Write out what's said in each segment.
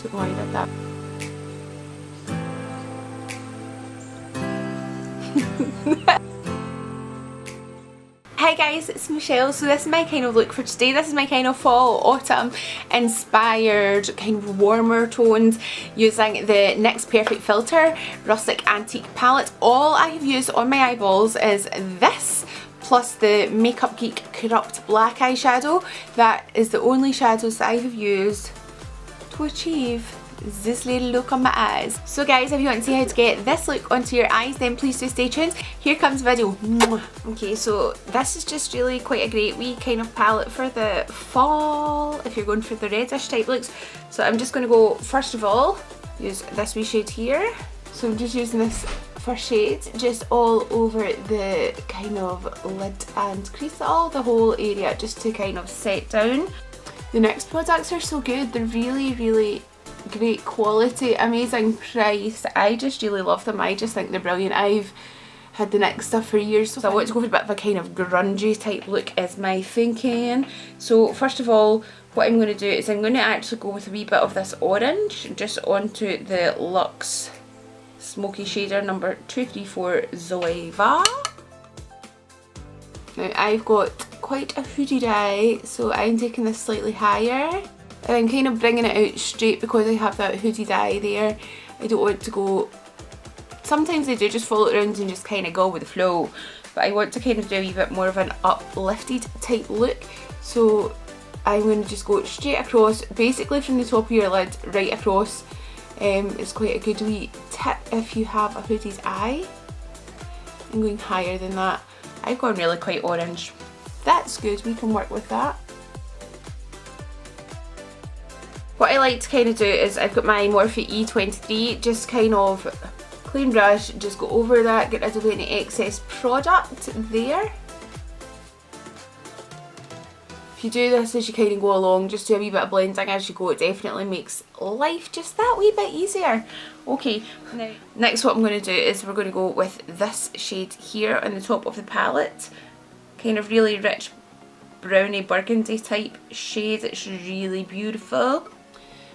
Don't know why I did that. Hi guys, it's Michelle. So this is my kind of look for today. This is my kind of fall, autumn inspired kind of warmer tones using the NYX Perfect Filter Rustic Antique palette. All I have used on my eyeballs is this plus the Make Up Geek Corrupt Black eyeshadow. That is the only shadows that I have used to achieve this little look on my eyes. So guys, if you want to see how to get this look onto your eyes, then please do stay tuned. Here comes the video. Okay, so this is just really quite a great wee kind of palette for the fall if you're going for the reddish type looks. So I'm just going to go, first of all, use this wee shade here. So I'm just using this first shade just all over the kind of lid and crease, all the whole area, just to kind of set down. The NYX products are so good. They're really great quality, amazing price. I just really love them. I just think they're brilliant. I've had the NYX stuff for years, so I want to go for a bit of a kind of grungy type look is my thinking. So first of all, what I'm going to do is I'm going to actually go with a wee bit of this orange just onto the Luxe Smoky Shader number 234 Zoeva. Now I've got quite a hooded eye, so I'm taking this slightly higher. And I'm kind of bringing it out straight because I have that hooded eye there. I don't want to go, sometimes I do just follow it around and just kind of go with the flow, but I want to kind of do a wee bit more of an uplifted type look. So I'm going to just go straight across, basically from the top of your lid right across. It's quite a good wee tip if you have a hooded eye. I'm going higher than that. I've gone really quite orange. That's good, we can work with that. What I like to kind of do is I've got my Morphe E23, just kind of clean brush, just go over that, get rid of any excess product there. If you do this as you kind of go along, just do a wee bit of blending as you go, it definitely makes life just that wee bit easier. Okay, now next what I'm going to do is we're going to go with this shade here on the top of the palette. Kind of really rich browny burgundy type shade, it's really beautiful.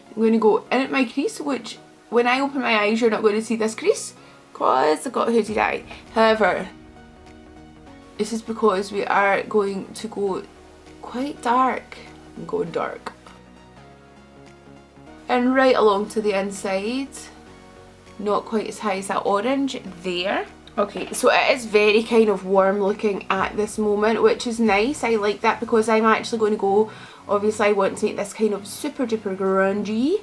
I'm going to go in at my crease, which when I open my eyes you're not going to see this crease because I've got a hooded eye. However, this is because we are going to go quite dark. I'm going dark. And right along to the inside, not quite as high as that orange there. Okay, so it is very kind of warm looking at this moment, which is nice. I like that because I'm actually going to go, obviously I want to make this kind of super duper grungy.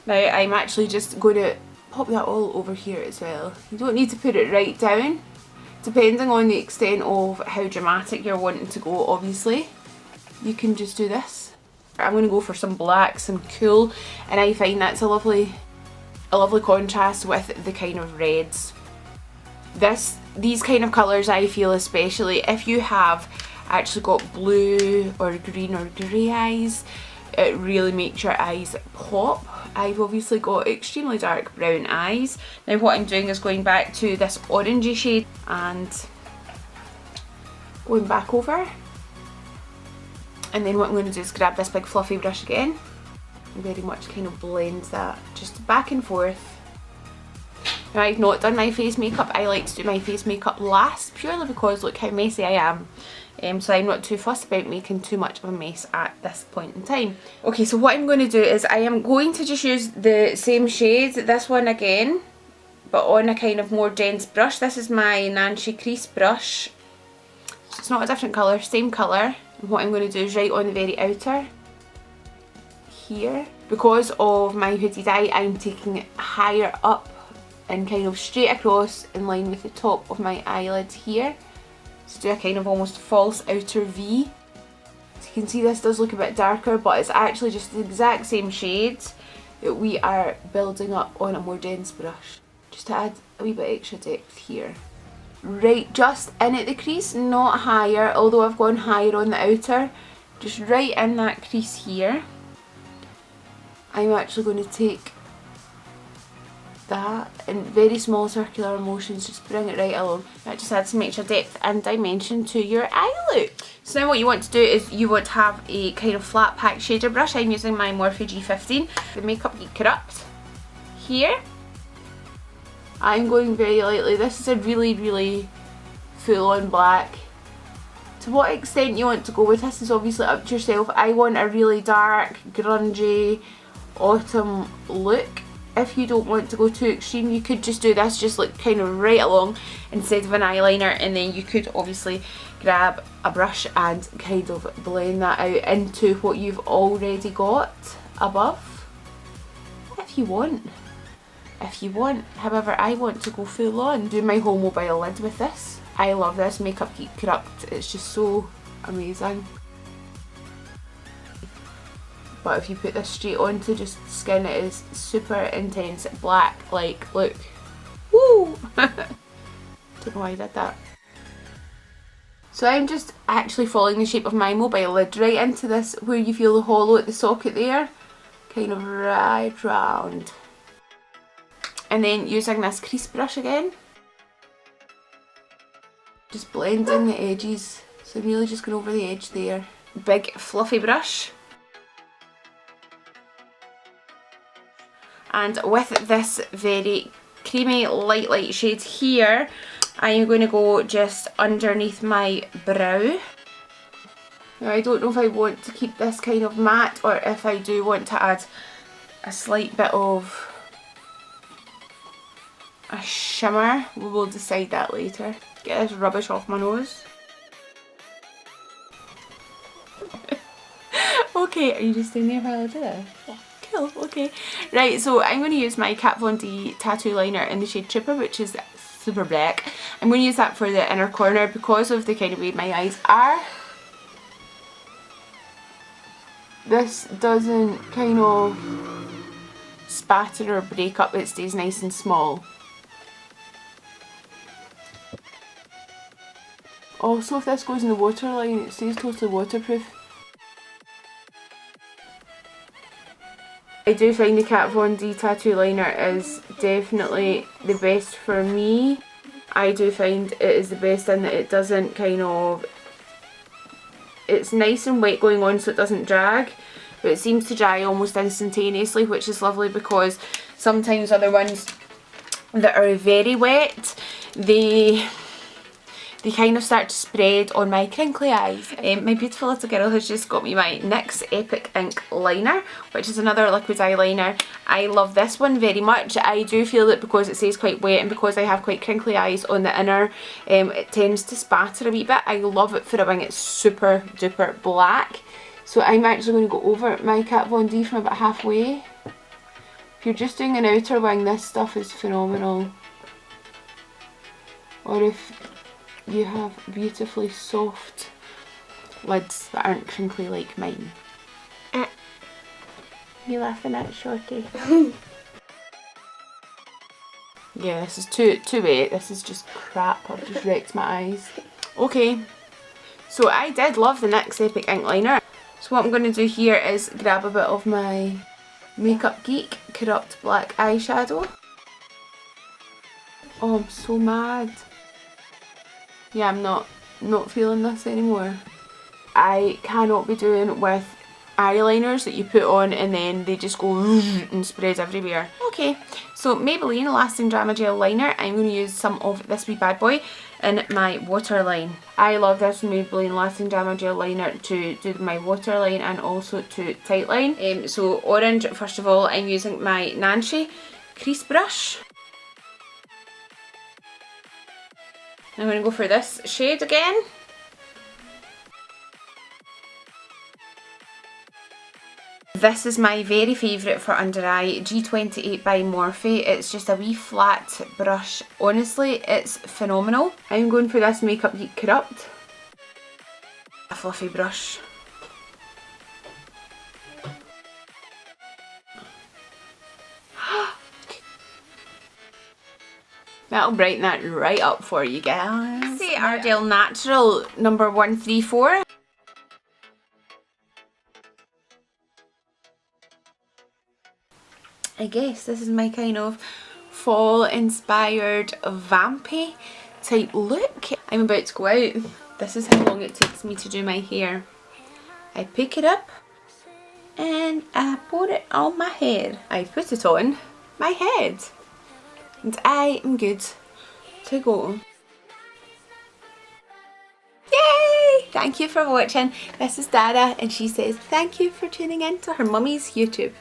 Now I'm actually just going to pop that all over here as well. You don't need to put it right down, depending on the extent of how dramatic you're wanting to go, obviously. You can just do this. I'm going to go for some black, some cool, and I find that's a lovely contrast with the kind of reds. These kind of colours I feel, especially if you have actually got blue or green or grey eyes, it really makes your eyes pop. I've obviously got extremely dark brown eyes. Now what I'm doing is going back to this orangey shade and going back over, and then what I'm going to do is grab this big fluffy brush again and very much kind of blend that just back and forth. Now I've not done my face makeup. I like to do my face makeup last purely because look how messy I am. So I'm not too fussed about making too much of a mess at this point in time. Okay, so what I'm going to do is I am going to just use the same shade, this one again, but on a kind of more dense brush. This is my Nancy crease brush. So it's not a different colour, same colour. And what I'm going to do is right on the very outer here. Because of my hooded eye, I'm taking it higher up and kind of straight across in line with the top of my eyelid here. So do a kind of almost false outer V. So you can see this does look a bit darker, but it's actually just the exact same shade that we are building up on a more dense brush. Just to add a wee bit extra depth here. Right just in at the crease, not higher, although I've gone higher on the outer. Just right in that crease here. I'm actually going to take that, in very small circular motions, just bring it right along. That just adds some extra depth and dimension to your eye look. So now what you want to do is you want to have a kind of flat pack shader brush. I'm using my Morphe G15, the Make Up Geek Corrupt. Here, I'm going very lightly. This is a really full on black. To what extent you want to go with this is obviously up to yourself. I want a really dark, grungy, autumn look. If you don't want to go too extreme, you could just do this, just like kind of right along instead of an eyeliner, and then you could obviously grab a brush and kind of blend that out into what you've already got above. If you want. However, I want to go full on. Do my whole mobile lid with this. I love this Make Up Geek Corrupt. It's just so amazing. But if you put this straight onto just skin, it is super intense black. Like, look. Woo! Don't know why I did that. So I'm just actually following the shape of my mobile lid right into this, where you feel the hollow at the socket there. Kind of right round. And then using this crease brush again. Just blending the edges. So I'm really just going over the edge there. Big fluffy brush. And with this very creamy light shade here, I am going to go just underneath my brow. Now I don't know if I want to keep this kind of matte or if I do want to add a slight bit of a shimmer. We will decide that later. Get this rubbish off my nose. Okay, are you just staying there while I do this? Yeah. Cool, okay. Right, so I'm going to use my Kat Von D tattoo liner in the shade Trooper, which is super black. I'm going to use that for the inner corner because of the kind of way my eyes are. This doesn't kind of spatter or break up, it stays nice and small. Also, if this goes in the waterline, it stays totally waterproof. I do find the Kat Von D tattoo liner is definitely the best for me. I do find it is the best in that it doesn't kind of... It's nice and wet going on so it doesn't drag, but it seems to dry almost instantaneously, which is lovely because sometimes other ones that are very wet, they kind of start to spread on my crinkly eyes. My beautiful little girl has just got me my NYX Epic Ink Liner, which is another liquid eyeliner. I love this one very much. I do feel that because it stays quite wet and because I have quite crinkly eyes on the inner, it tends to spatter a wee bit. I love it for a wing. It's super duper black. So I'm actually going to go over my Kat Von D from about halfway. If you're just doing an outer wing, this stuff is phenomenal. Or if you have beautifully soft lids that aren't crinkly like mine. You laughing at, Shorty? Yeah, this is too wet. This is just crap. I've just wrecked my eyes. Okay, so I did love the NYX Epic Ink Liner. So what I'm going to do here is grab a bit of my Make Up Geek Corrupt Black Eyeshadow. Oh, I'm so mad. Yeah, I'm not feeling this anymore. I cannot be doing with eyeliners that you put on and then they just go and spread everywhere. Okay, so Maybelline Lasting Drama Gel Liner. I'm going to use some of this wee bad boy in my waterline. I love this Maybelline Lasting Drama Gel Liner to do my waterline and also to tightline. So orange, first of all, I'm using my Nancy crease brush. I'm going to go for this shade again. This is my very favourite for under eye, G28 by Morphe. It's just a wee flat brush. Honestly, it's phenomenal. I'm going for this Make Up Geek Corrupt. A fluffy brush. That'll brighten that right up for you guys. Say Ardell Natural number 134. I guess this is my kind of fall inspired vampy type look. I'm about to go out. This is how long it takes me to do my hair. I pick it up and I put it on my head. I put it on my head and I am good to go. Yay! Thank you for watching. This is Dada and she says thank you for tuning in to her mummy's YouTube.